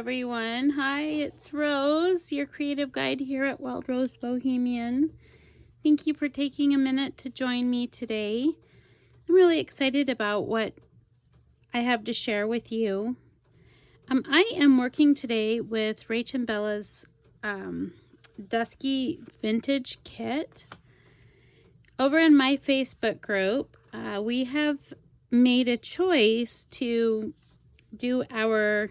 everyone. Hi, it's Rose, your creative guide here at Wild Rose Bohemian. Thank you for taking a minute to join me today. I'm really excited about what I have to share with you. I am working today with Rach and Bella's Dusky vintage kit. Over in my Facebook group, we have made a choice to do our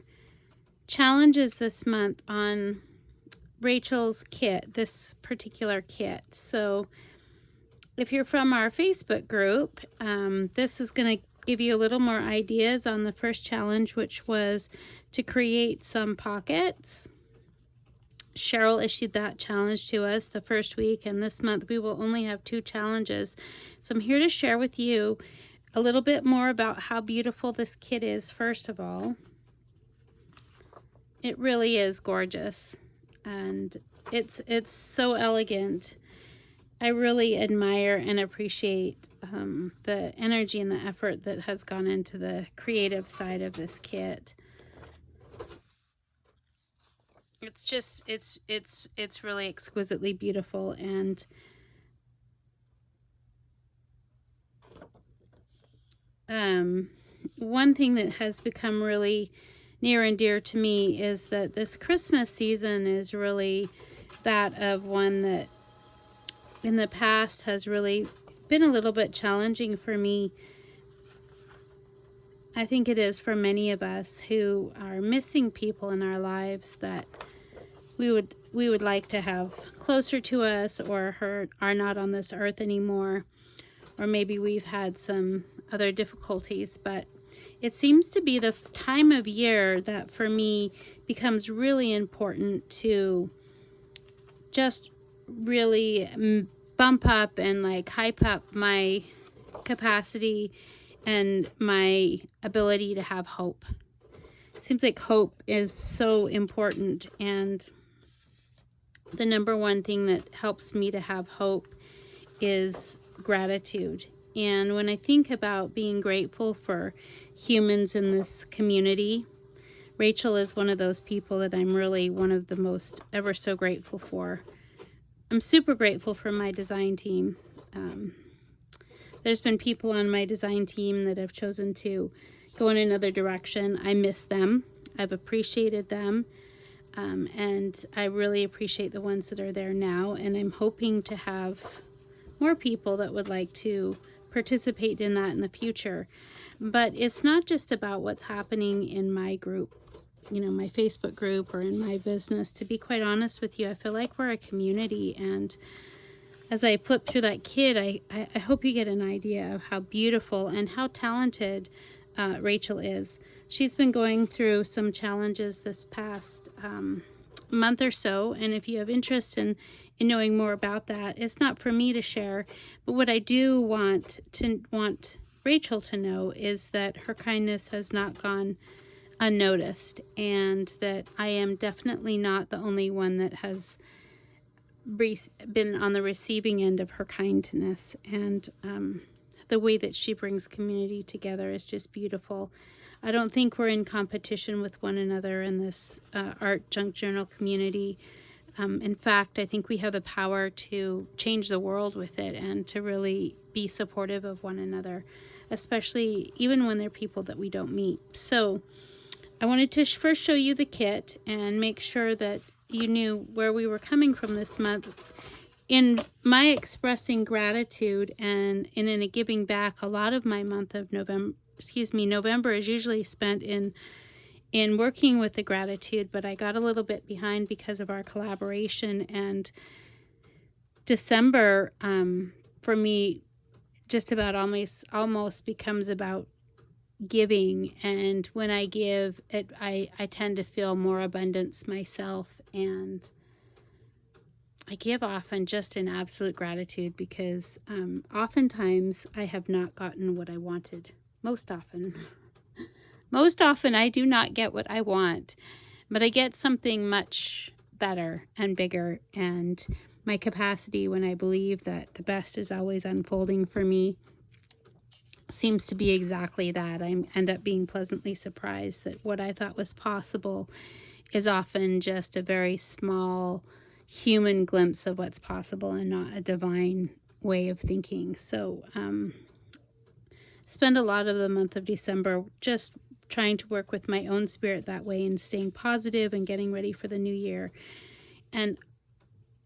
challenges this month on Rachel's kit, this particular kit. So if you're from our Facebook group, this is going to give you a little more ideas on the first challenge, which was to create some pockets. Cheryl issued that challenge to us the first week, and this month we will only have 2 challenges. So I'm here to share with you a little bit more about how beautiful this kit is. First of all, it really is gorgeous, and it's so elegant. I really admire and appreciate the energy and the effort that has gone into the creative side of this kit. It's just it's really exquisitely beautiful, and one thing that has become really near and dear to me is that this Christmas season is really that of one that in the past has really been a little bit challenging for me. I think it is for many of us who are missing people in our lives that we would like to have closer to us, or are not on this earth anymore, or maybe we've had some other difficulties. But it seems to be the time of year that for me becomes really important to just really bump up and like hype up my capacity and my ability to have hope. It seems like hope is so important, and the number one thing that helps me to have hope is gratitude. And when I think about being grateful for humans in this community, Rachel is one of those people that I'm really one of the most ever so grateful for. I'm super grateful for my design team. There's been people on my design team that have chosen to go in another direction. I miss them. I've appreciated them. And I really appreciate the ones that are there now. And I'm hoping to have more people that would like to participate in that in the future. But it's not just about what's happening in my group, my Facebook group, or in my business. To be quite honest with you, I feel like we're a community, and as I flip through that kit, I hope you get an idea of how beautiful and how talented Rachel is. She's been going through some challenges this past month or so, and if you have interest in knowing more about that, it's not for me to share, but what I do want Rachel to know is that her kindness has not gone unnoticed, and that I am definitely not the only one that has been on the receiving end of her kindness. And the way that she brings community together is just beautiful. I don't think we're in competition with one another in this art junk journal community. In fact, I think we have the power to change the world with it, and to really be supportive of one another, especially even when they're people that we don't meet. So I wanted to first show you the kit and make sure that you knew where we were coming from this month. In my expressing gratitude and in a giving back, a lot of my month of November is usually spent in working with the gratitude, but I got a little bit behind because of our collaboration. And December for me just about almost becomes about giving, and when I give it, I tend to feel more abundance myself, and I give often just in absolute gratitude, because oftentimes I have not gotten what I wanted. Most often I do not get what I want, but I get something much better and bigger, and my capacity, when I believe that the best is always unfolding for me, seems to be exactly that. I end up being pleasantly surprised that what I thought was possible is often just a very small human glimpse of what's possible and not a divine way of thinking. So spend a lot of the month of December just trying to work with my own spirit that way and staying positive and getting ready for the new year. And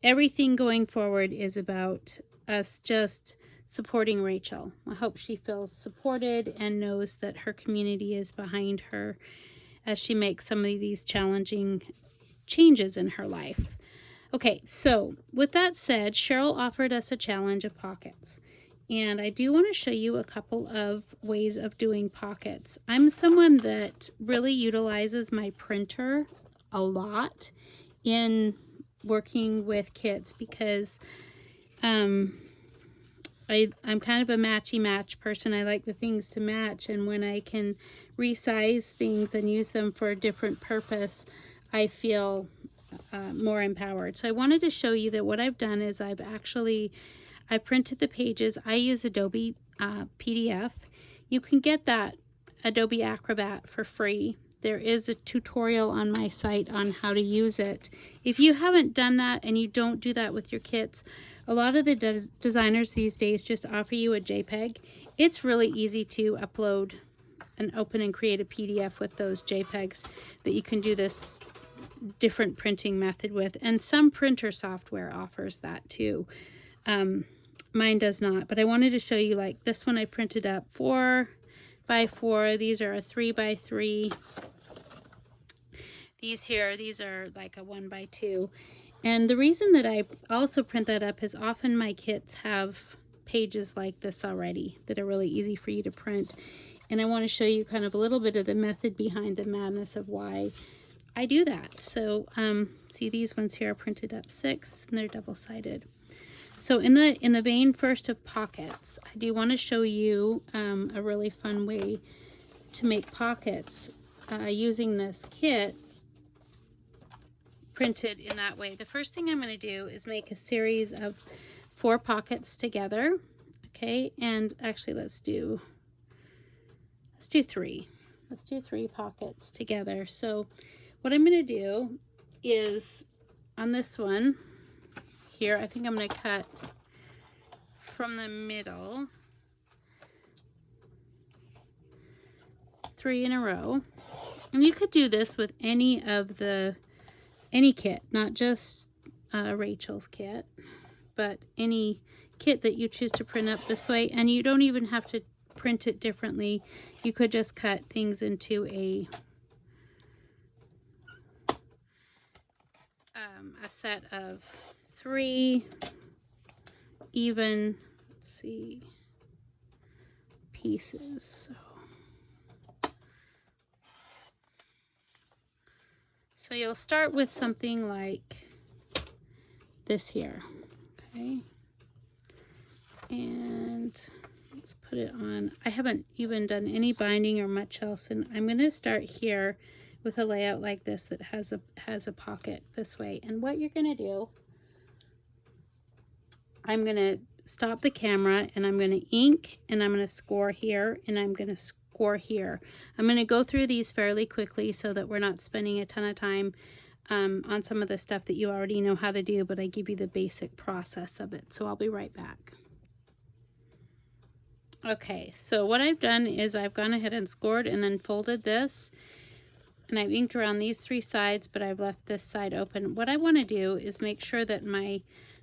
everything going forward is about us just supporting Rachel. I hope she feels supported and knows that her community is behind her as she makes some of these challenging changes in her life. Okay, so with that said, Cheryl offered us a challenge of pockets. And I do want to show you a couple of ways of doing pockets. I'm someone that really utilizes my printer a lot in working with kits because I'm kind of a matchy-match person. I like the things to match, and when I can resize things and use them for a different purpose, I feel more empowered. So I wanted to show you that what I've done is I printed the pages. I use Adobe PDF. You can get that Adobe Acrobat for free. There is a tutorial on my site on how to use it. If you haven't done that and you don't do that with your kits, a lot of the designers these days just offer you a JPEG. It's really easy to upload and open and create a PDF with those JPEGs that you can do this different printing method with. And some printer software offers that too. Mine does not, but I wanted to show you, like this one I printed up 4 by 4. These are a 3 by 3. These are like a 1 by 2. And the reason that I also print that up is often my kits have pages like this already that are really easy for you to print. And I want to show you kind of a little bit of the method behind the madness of why I do that. So see, these ones here are printed up 6 and they're double-sided. So in the vein first of pockets, I do want to show you a really fun way to make pockets using this kit printed in that way. The first thing I'm going to do is make a series of 4 pockets together. Okay, and actually let's do 3. Let's do 3 pockets together. So what I'm going to do is on this one here, I think I'm going to cut from the middle 3 in a row. And you could do this with any kit, not just Rachel's kit, but any kit that you choose to print up this way. And you don't even have to print it differently. You could just cut things into a set of 3 even, let's see, pieces. So you'll start with something like this here, okay? And let's put it on. I haven't even done any binding or much else, and I'm going to start here with a layout like this that has a pocket this way. And what you're going to do, I'm going to stop the camera and I'm going to ink and I'm going to score here and I'm going to score here. I'm going to go through these fairly quickly so that we're not spending a ton of time on some of the stuff that you already know how to do, but I give you the basic process of it. So I'll be right back. Okay, so what I've done is I've gone ahead and scored and then folded this, and I've inked around these 3 sides, but I've left this side open. What I want to do is make sure that I'm going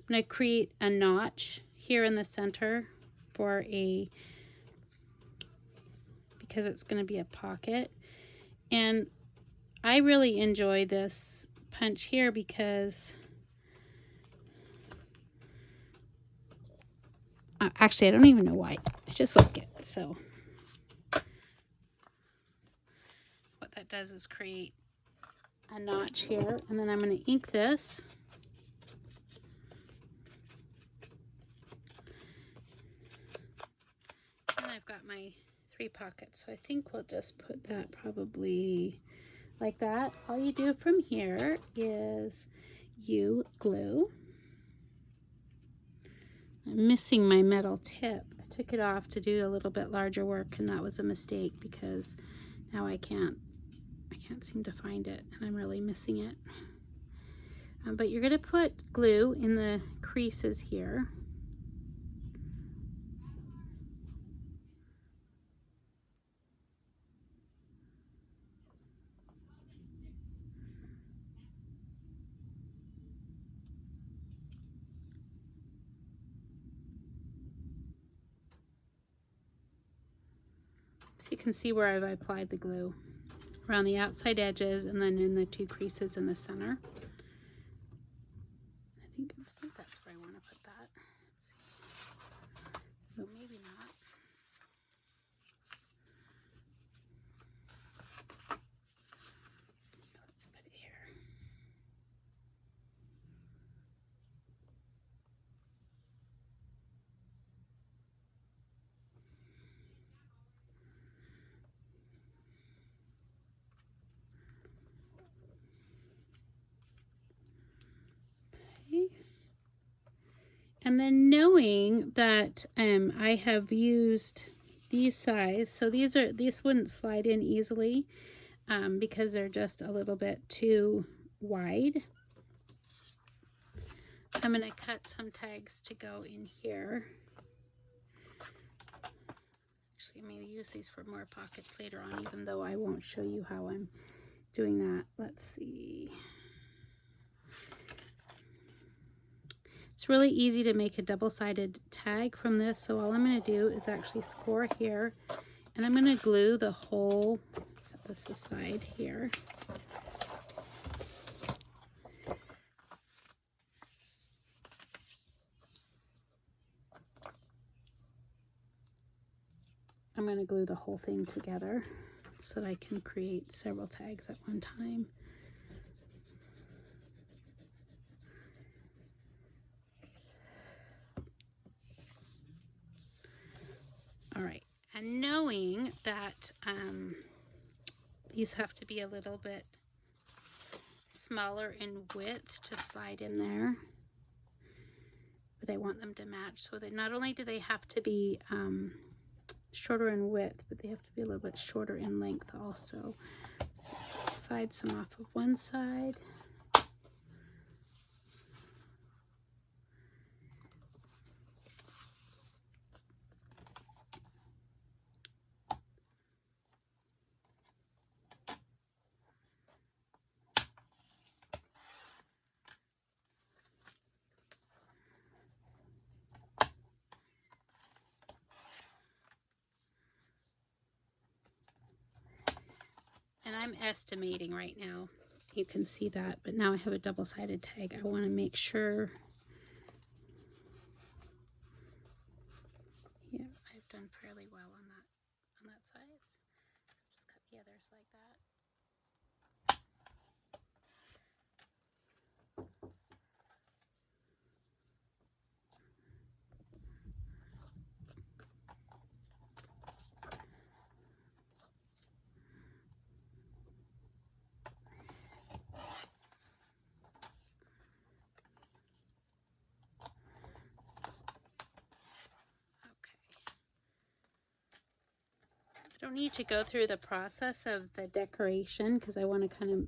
to create a notch here in the center because it's going to be a pocket. And I really enjoy this punch here because actually I don't even know why. I just like it. So what that does is create a notch here, and then I'm going to ink this. And I've got my 3 pockets, so I think we'll just put that probably like that. All you do from here is you glue. I'm missing my metal tip. I took it off to do a little bit larger work, and that was a mistake because now I can't I can't seem to find it, and I'm really missing it. But you're going to put glue in the creases here. So you can see where I've applied the glue around the outside edges and then in the two creases in the center. I think that's where I want to put that. Let's see. Oh, maybe not. Let's put it here. Okay. And then knowing that I have used these size, so these wouldn't slide in easily because they're just a little bit too wide. I'm going to cut some tags to go in here. Actually, I'm going to use these for more pockets later on, even though I won't show you how I'm doing that. Let's see. It's really easy to make a double-sided tag from this, so all I'm going to do is actually score here, and I'm going to glue the whole, set this aside here. I'm going to glue the whole thing together so that I can create several tags at one time. All right, and knowing that these have to be a little bit smaller in width to slide in there, but I want them to match, so that not only do they have to be shorter in width, but they have to be a little bit shorter in length also. So slide some off of one side. And I'm estimating right now. You can see that, but now I have a double-sided tag. I want to make sure. Yeah, I've done fairly well on that size. So just cut the others like that. I don't need to go through the process of the decoration because I want to kind of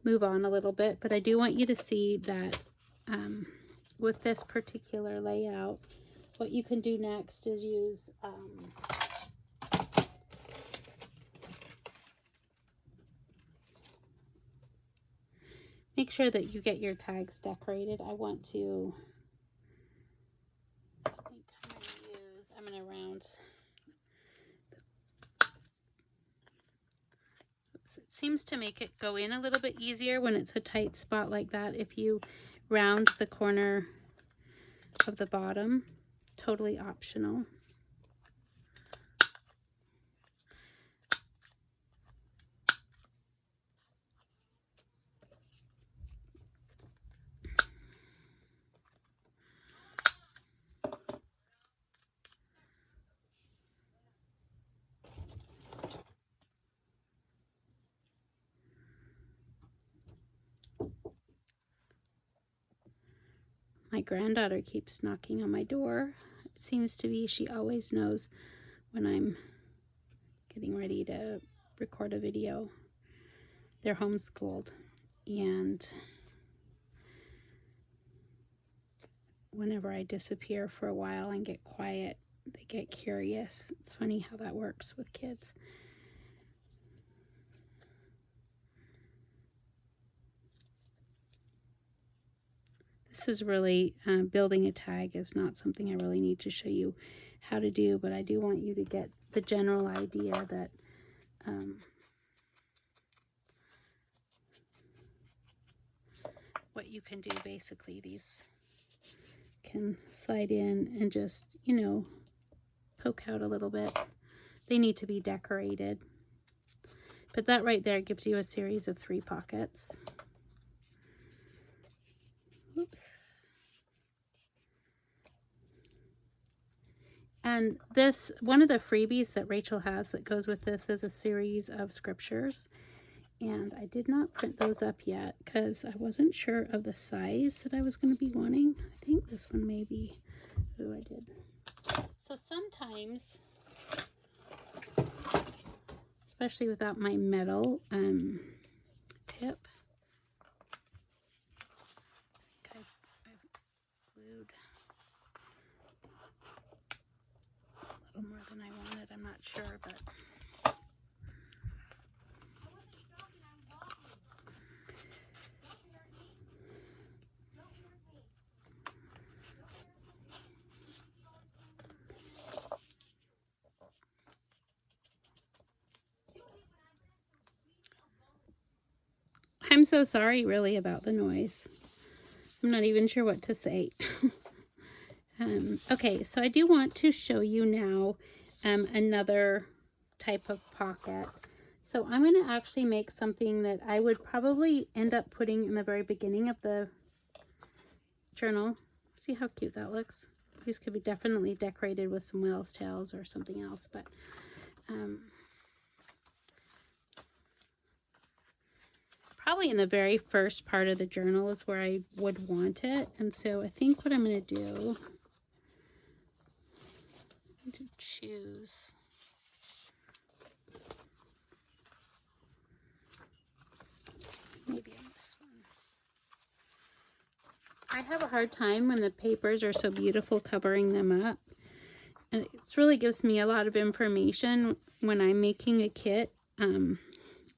move on a little bit, but I do want you to see that with this particular layout, what you can do next is use make sure that you get your tags decorated. I want to, I think I'm going to round. It seems to make it go in a little bit easier when it's a tight spot like that if you round the corner of the bottom. Totally optional. My granddaughter keeps knocking on my door. It seems to be she always knows when I'm getting ready to record a video. they're homeschooled, and whenever I disappear for a while and get quiet, they get curious. It's funny how that works with kids. This is really, building a tag is not something I really need to show you how to do, but I do want you to get the general idea that what you can do. Basically, these can slide in and just, you know, poke out a little bit. They need to be decorated. But that right there gives you a series of 3 pockets. Oops. And this, one of the freebies that Rachel has that goes with this is a series of scriptures. And I did not print those up yet because I wasn't sure of the size that I was going to be wanting. I think this one may be, oh, I did. So sometimes, especially without my metal tip, I think I've glued a little more than I wanted. I'm not sure, but I'm so sorry really about the noise. I'm not even sure what to say. Okay, so I do want to show you now another type of pocket. So I'm going to actually make something that I would probably end up putting in the very beginning of the journal. See how cute that looks? These could be definitely decorated with some whale's tails or something else, but probably in the very first part of the journal is where I would want it. And so I think what I'm going to do, I'm going to choose maybe on this one. I have a hard time when the papers are so beautiful covering them up. And it really gives me a lot of information when I'm making a kit.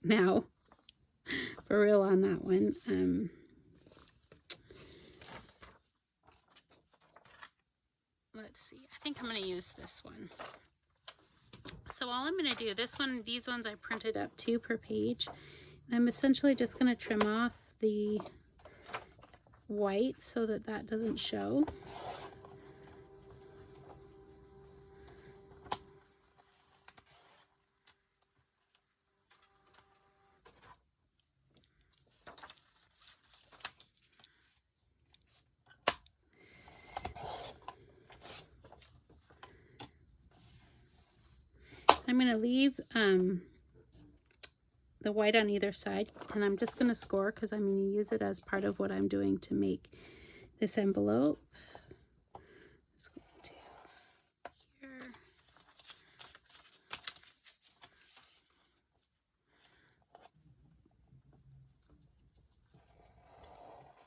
Now, for real on that one. Let's see. I think I'm going to use this one. So all I'm going to do, these ones I printed up 2 per page. I'm essentially just going to trim off the white so that that doesn't show. I'm going to leave the white on either side, and I'm just going to score because I'm going to use it as part of what I'm doing to make this envelope. Let's go to here.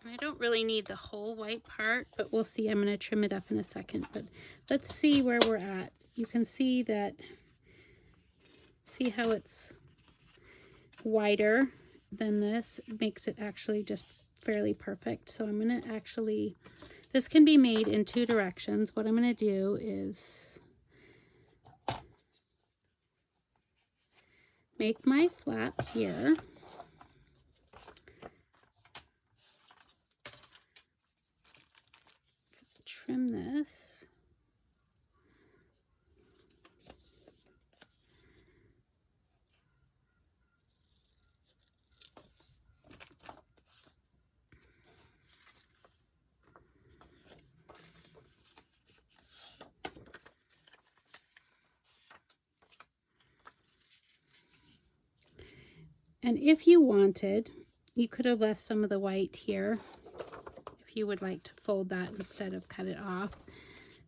I don't really need the whole white part, but we'll see. I'm going to trim it up in a second, but let's see where we're at. You can see that, see how it's wider than this. It makes it actually just fairly perfect. So I'm going to actually, this can be made in 2 directions. What I'm going to do is make my flap here. Trim this. And if you wanted, you could have left some of the white here if you would like to fold that instead of cut it off.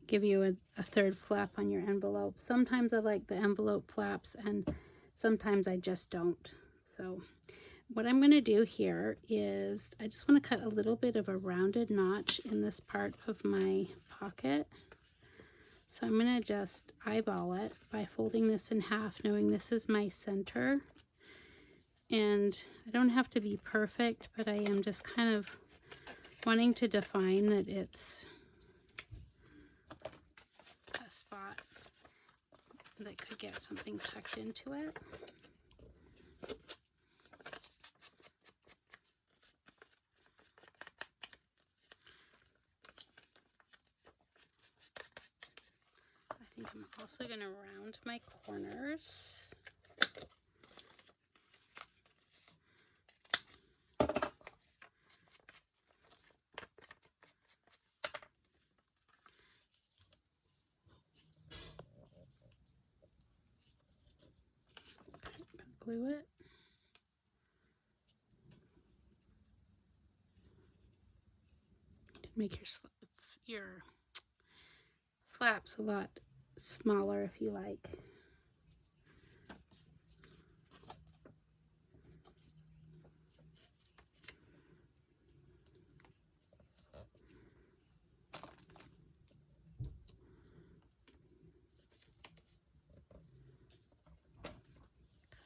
Give you a 3rd flap on your envelope. Sometimes I like the envelope flaps and sometimes I just don't. So, what I'm going to do here is I just want to cut a little bit of a rounded notch in this part of my pocket. So I'm going to just eyeball it by folding this in half, knowing this is my center. And I don't have to be perfect, but I am just kind of wanting to define that it's a spot that could get something tucked into it. I think I'm also going to round my corners. Glue it. Make your flaps a lot smaller if you like.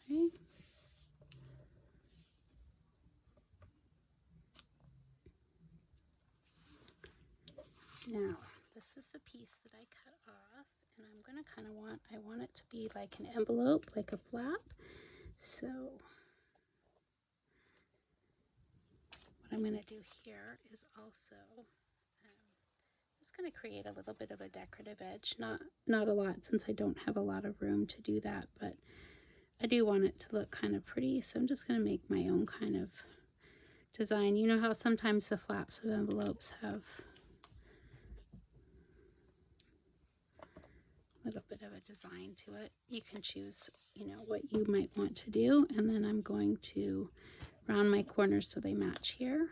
Okay. Now, this is the piece that I cut off, and I'm going to kind of I want it to be like an envelope, like a flap. So what I'm going to do here is also just going to create a little bit of a decorative edge. Not a lot, since I don't have a lot of room to do that, but I do want it to look kind of pretty, so I'm just going to make my own kind of design. You know how sometimes the flaps of envelopes have a little bit of a design to it. You can choose, you know, what you might want to do, and then I'm going to round my corners so they match here.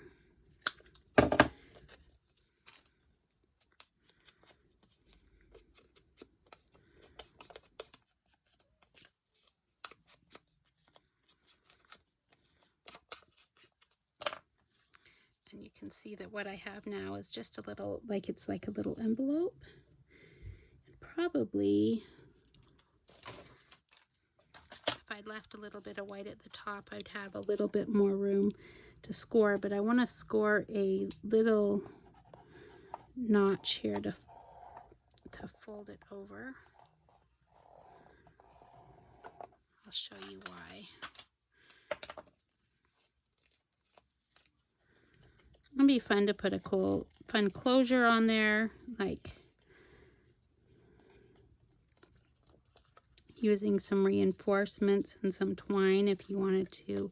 And you can see that what I have now is just a little, like it's like a little envelope. And probably, if I'd left a little bit of white at the top, I'd have a little bit more room to score, but I want to score a little notch here to fold it over. I'll show you why. It'll be fun to put a cool, fun closure on there, like using some reinforcements and some twine if you wanted to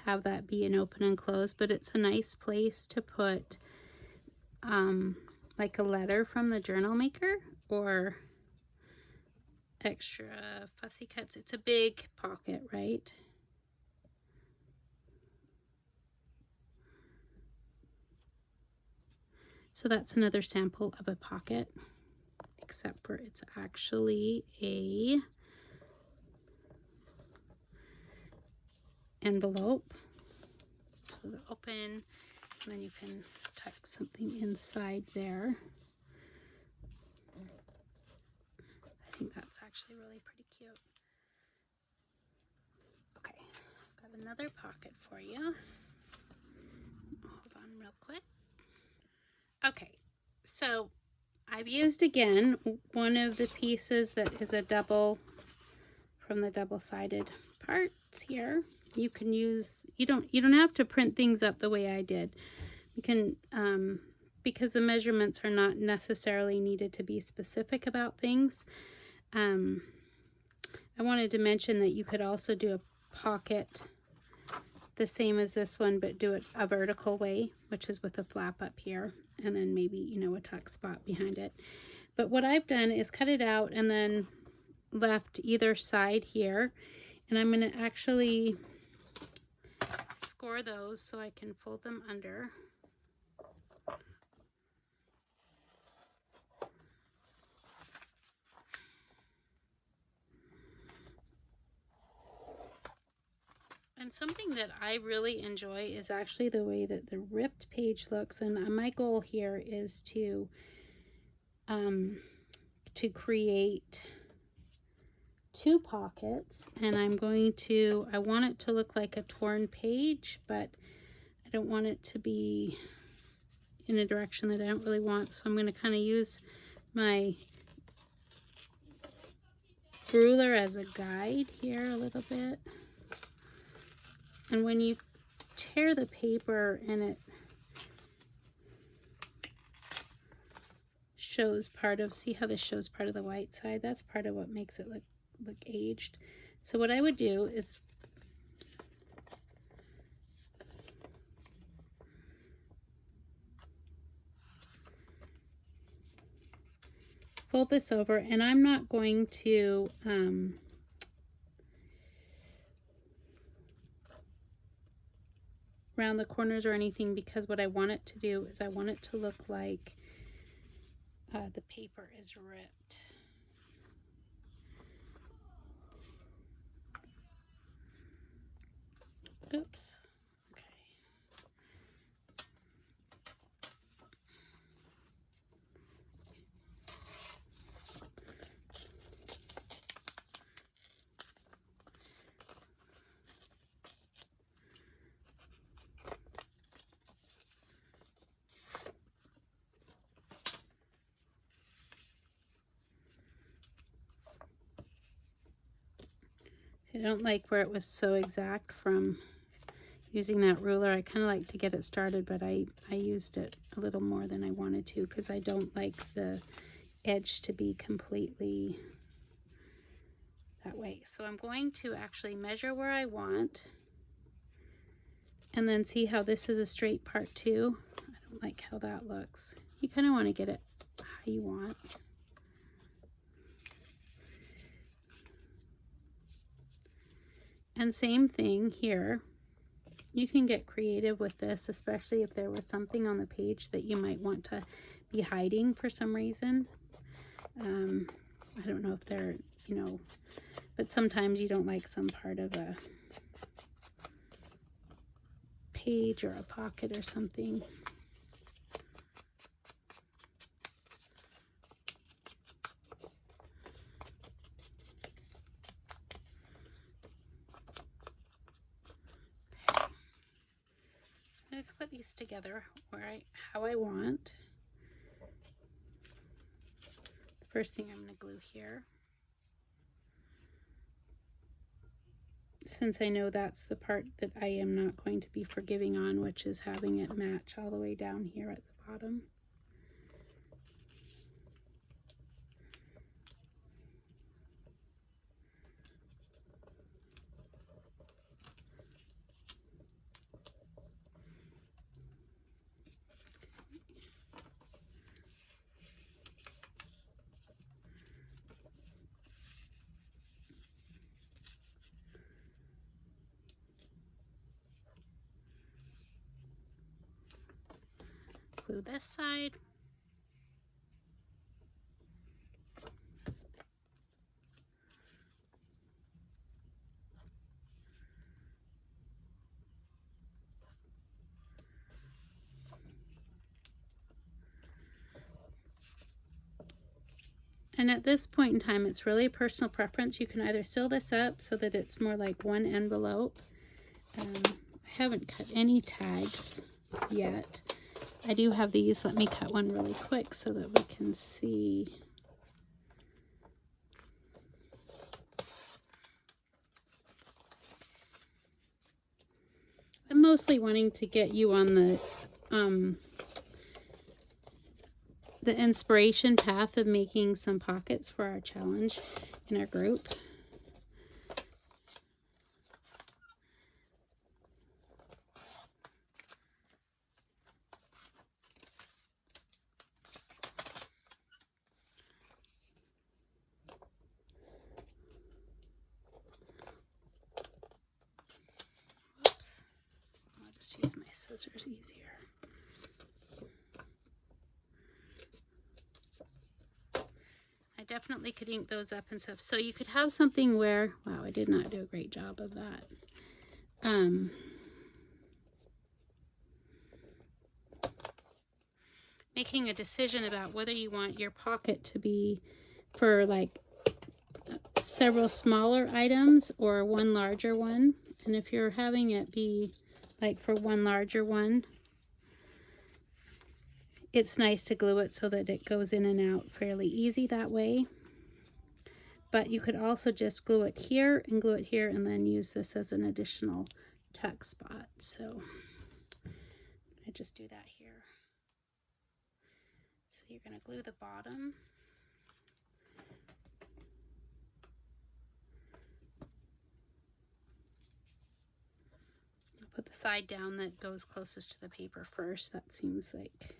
have that be an open and close. But it's a nice place to put like a letter from the journal maker or extra fussy cuts. It's a big pocket, right? So that's another sample of a pocket, except for it's actually a envelope. So they're open, and then you can tuck something inside there. I think that's actually really pretty cute. Okay, I've got another pocket for you. Hold on real quick. Okay, so I've used again one of the pieces that is a double from the double-sided parts here. You can use, you don't have to print things up the way I did. You can because the measurements are not necessarily needed to be specific about things. I wanted to mention that you could also do a pocket the same as this one, but do it a vertical way, which is with a flap up here, and then maybe, you know, a tuck spot behind it. But what I've done is cut it out and then left either side here, and I'm going to actually score those so I can fold them under. And something that I really enjoy is actually the way that the ripped page looks, and my goal here is to create 2 pockets, and I want it to look like a torn page, but I don't want it to be in a direction that I don't really want, so I'm going to kind of use my ruler as a guide here a little bit. And when you tear the paper and it shows part of, see how this shows part of the white side? That's part of what makes it look aged. So what I would do is fold this over, and I'm not going to round the corners or anything, because what I want it to do is I want it to look like the paper is ripped. Oops. Okay. I don't like where it was so exact from using that ruler. I kind of like to get it started, but I used it a little more than I wanted to, because I don't like the edge to be completely that way. So I'm going to actually measure where I want, and then see how this is a straight part too. I don't like how that looks. You kind of want to get it how you want. And same thing here. You can get creative with this, especially if there was something on the page that you might want to be hiding for some reason. I don't know if they're, but sometimes you don't like some part of a page or a pocket or something. I'm going to put these together how I want. The first thing I'm going to glue here, since I know that's the part that I am not going to be forgiving on, which is having it match all the way down here at the bottom. Glue this side. And at this point in time, it's really a personal preference. You can either sew this up so that it's more like one envelope. I haven't cut any tags yet. I do have these. Let me cut one really quick so that we can see. I'm mostly wanting to get you on the inspiration path of making some pockets for our challenge in our group. Whoops. I'll just use my scissors easier. I definitely could ink those up and stuff. So you could have something where, wow, I did not do a great job of that. making a decision about whether you want your pocket to be for like several smaller items or one larger one. And if you're having it be like for one larger one, it's nice to glue it so that it goes in and out fairly easy that way. But you could also just glue it here and glue it here and then use this as an additional tuck spot. So I just do that here. So you're going to glue the bottom. I'll put the side down that goes closest to the paper first. That seems like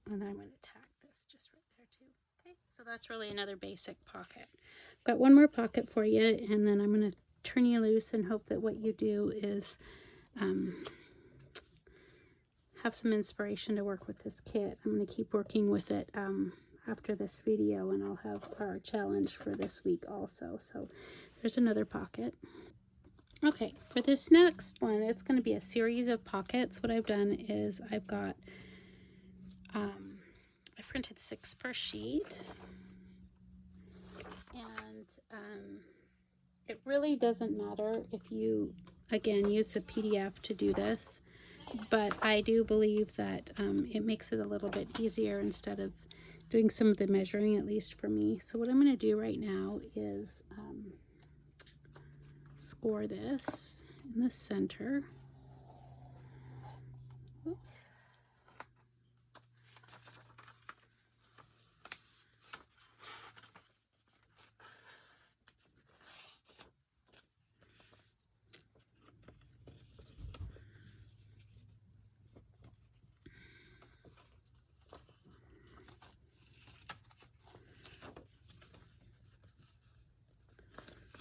and I'm going to tack this just right there too. Okay, so that's really another basic pocket. I've got one more pocket for you, and then I'm going to turn you loose and hope that what you do is have some inspiration to work with this kit. I'm going to keep working with it after this video, and I'll have our challenge for this week also. So there's another pocket. Okay, for this next one, it's going to be a series of pockets. What I've done is I've got I printed 6 per sheet, and it really doesn't matter if you, again, use the PDF to do this, but I do believe that it makes it a little bit easier instead of doing some of the measuring, at least for me. So what I'm going to do right now is score this in the center. Oops.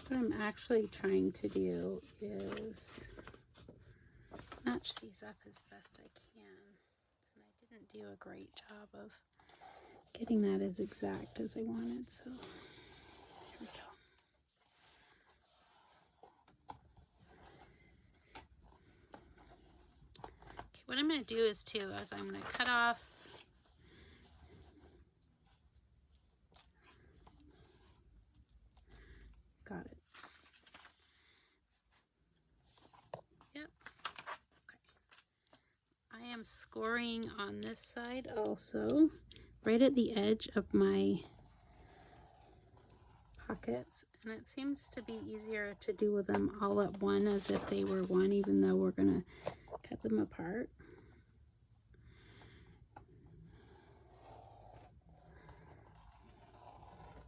What I'm actually trying to do is match these up as best I can. And I didn't do a great job of getting that as exact as I wanted, so here we go. Okay, what I'm going to do is I'm going to cut off got it. Yep. Okay. I am scoring on this side also, right at the edge of my pockets, and it seems to be easier to do with them all at one as if they were one, even though we're going to cut them apart.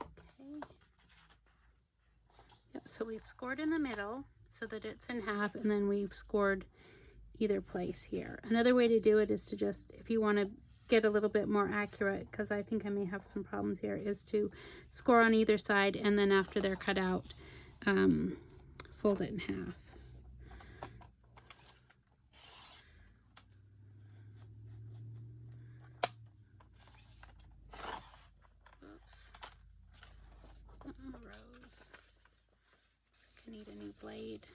Okay. Yep, so we've scored in the middle so that it's in half, and then we've scored either place here. Another way to do it is to just, if you want to get a little bit more accurate, because I think I may have some problems here, is to score on either side, and then after they're cut out, fold it in half. Oops. Rose. So I need a new blade.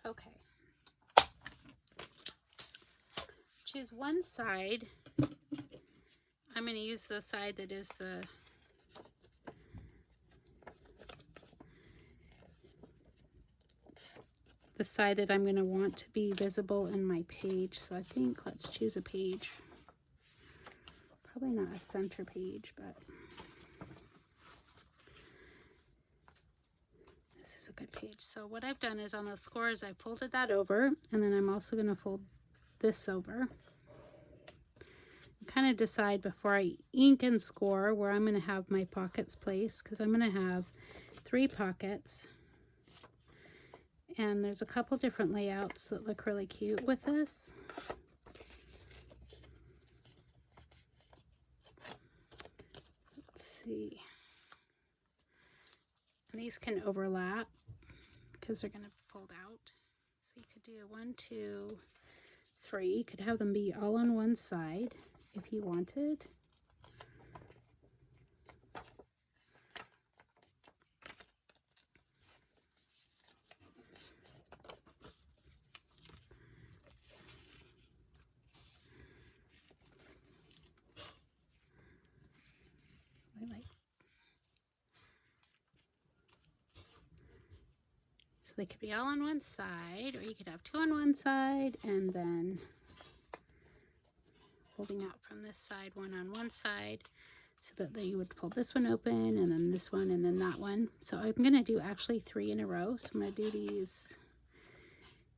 Okay. Choose one side. I'm going to use the side that is the the side that I'm going to want to be visible in my page. So I think let's choose a page. Probably not a center page, but this is a good page. So what I've done is on the scores, I folded that over, and then I'm also going to fold this over. Kind of decide before I ink and score where I'm going to have my pockets placed, because I'm going to have 3 pockets. And there's a couple different layouts that look really cute with this. Let's see. And these can overlap because they're going to fold out. So you could do 1, 2, 3. You could have them be all on one side if you wanted. So they could be all on one side, or you could have 2 on one side and then holding out from this side, 1 on one side, so that you would pull this one open and then this one and then that one. So I'm going to do actually 3 in a row. So I'm going to do these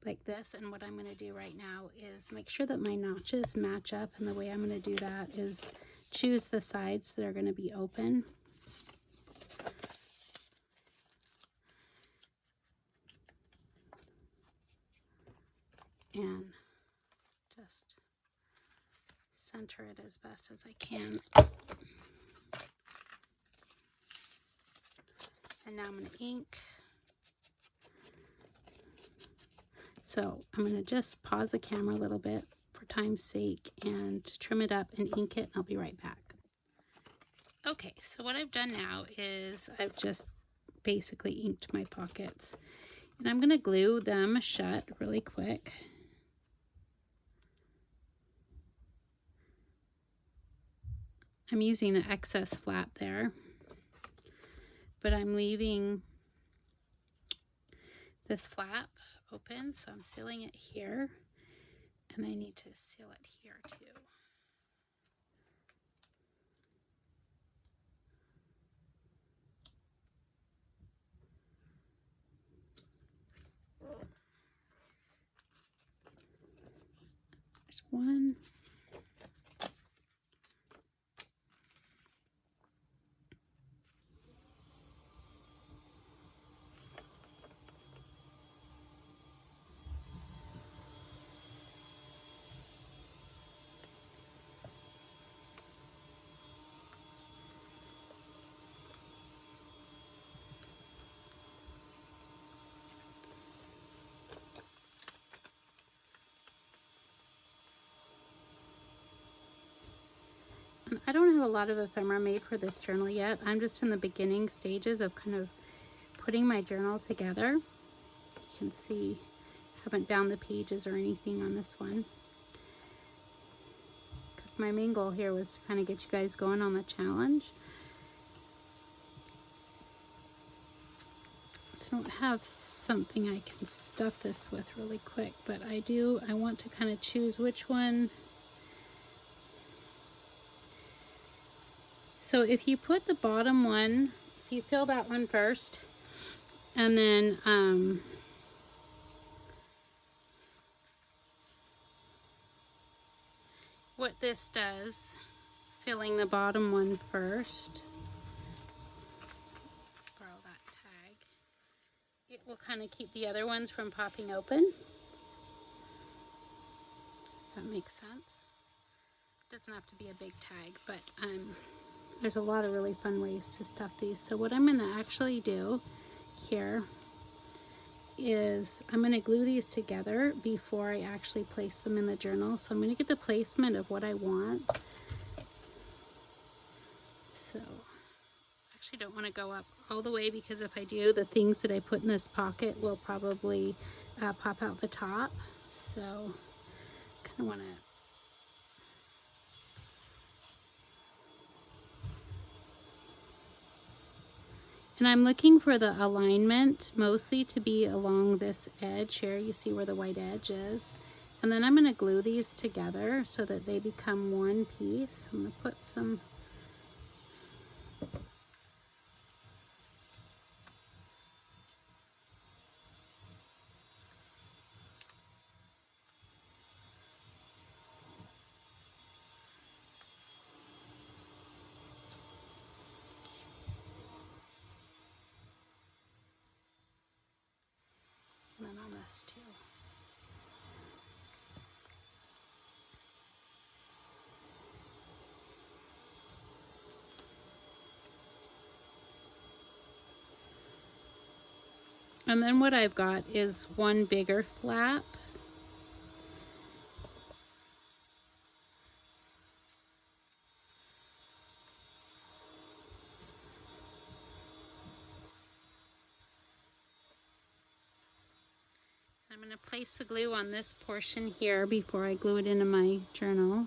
like this, and what I'm going to do right now is make sure that my notches match up, and the way I'm going to do that is choose the sides that are going to be open. And just center it as best as I can. And now I'm going to ink. So I'm going to just pause the camera a little bit for time's sake and trim it up and ink it, and I'll be right back. Okay, so what I've done now is I've just basically inked my pockets, and I'm going to glue them shut really quick. I'm using the excess flap there, but I'm leaving this flap open, so I'm sealing it here, and I need to seal it here too. There's one. I don't have a lot of ephemera made for this journal yet. I'm just in the beginning stages of kind of putting my journal together. You can see I haven't bound the pages or anything on this one, because my main goal here was to kind of get you guys going on the challenge. So I don't have something I can stuff this with really quick, but I want to kind of choose which one. So if you put the bottom one, if you fill that one first, and then what this does, filling the bottom one first, borrow that tag, it will kind of keep the other ones from popping open. That makes sense. It doesn't have to be a big tag, but there's a lot of really fun ways to stuff these. So what I'm going to actually do here is I'm going to glue these together before I actually place them in the journal. So I'm going to get the placement of what I want. So I actually don't want to go up all the way, because if I do, the things that I put in this pocket will probably pop out the top. So kind of want to And I'm looking for the alignment mostly to be along this edge here. You see where the white edge is. And then I'm going to glue these together so that they become one piece. I'm going to put some and then on this too. And then what I've got is one bigger flap. I'm going to place the glue on this portion here before I glue it into my journal.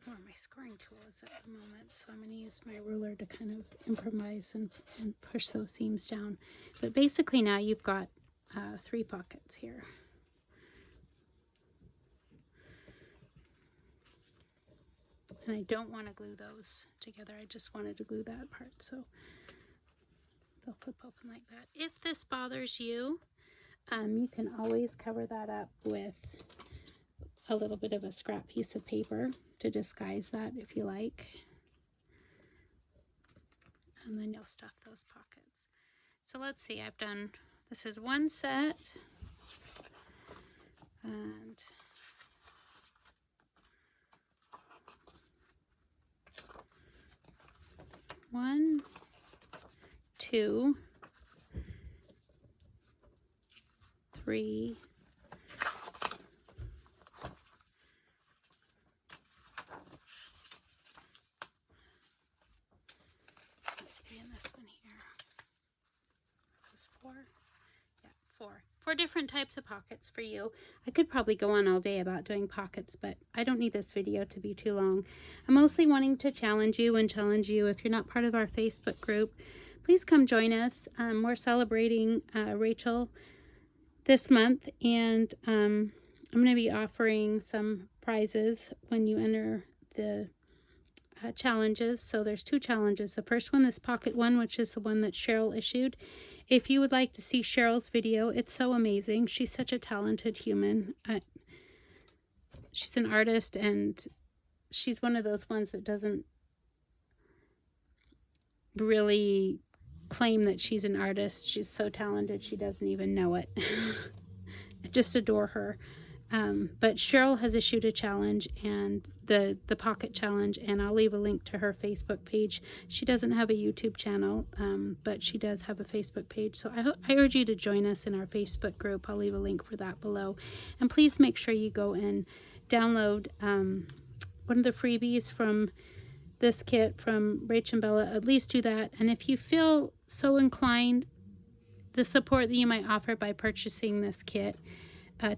Where my scoring tool is at the moment, so I'm going to use my ruler to kind of improvise and push those seams down. But basically now you've got 3 pockets here. And I don't want to glue those together, I just wanted to glue that part, so they'll flip open like that. If this bothers you, you can always cover that up with a little bit of a scrap piece of paper to disguise that if you like. And then you'll stuff those pockets. So let's see, I've done, this is one set, and one, 2, 3, must be in this one here. This is 4. Yeah, 4 different types of pockets for you. I could probably go on all day about doing pockets, but I don't need this video to be too long. I'm mostly wanting to challenge you. If you're not part of our Facebook group, please come join us. We're celebrating Rachel this month, and I'm going to be offering some prizes when you enter the challenges. So there's 2 challenges. The first one is pocket 1, which is the one that Cheryl issued. If you would like to see Cheryl's video, it's so amazing. She's such a talented human. She's an artist, and she's one of those ones that doesn't really claim that she's an artist. She's so talented she doesn't even know it. I just adore her. But Cheryl has issued a challenge, and the pocket challenge, and I'll leave a link to her Facebook page. She doesn't have a YouTube channel, but she does have a Facebook page. So I urge you to join us in our Facebook group. I'll leave a link for that below. And please make sure you go and download one of the freebies from this kit from Rach and Bella. At least do that. And if you feel so inclined, the support that you might offer by purchasing this kit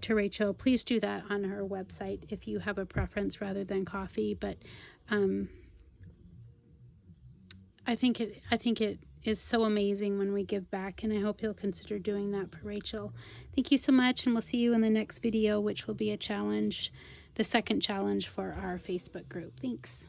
to Rachel, please do that on her website if you have a preference rather than coffee. But I think it is so amazing when we give back, and I hope you'll consider doing that for Rachel. Thank you so much, and we'll see you in the next video, which will be a challenge, the second challenge for our Facebook group. Thanks.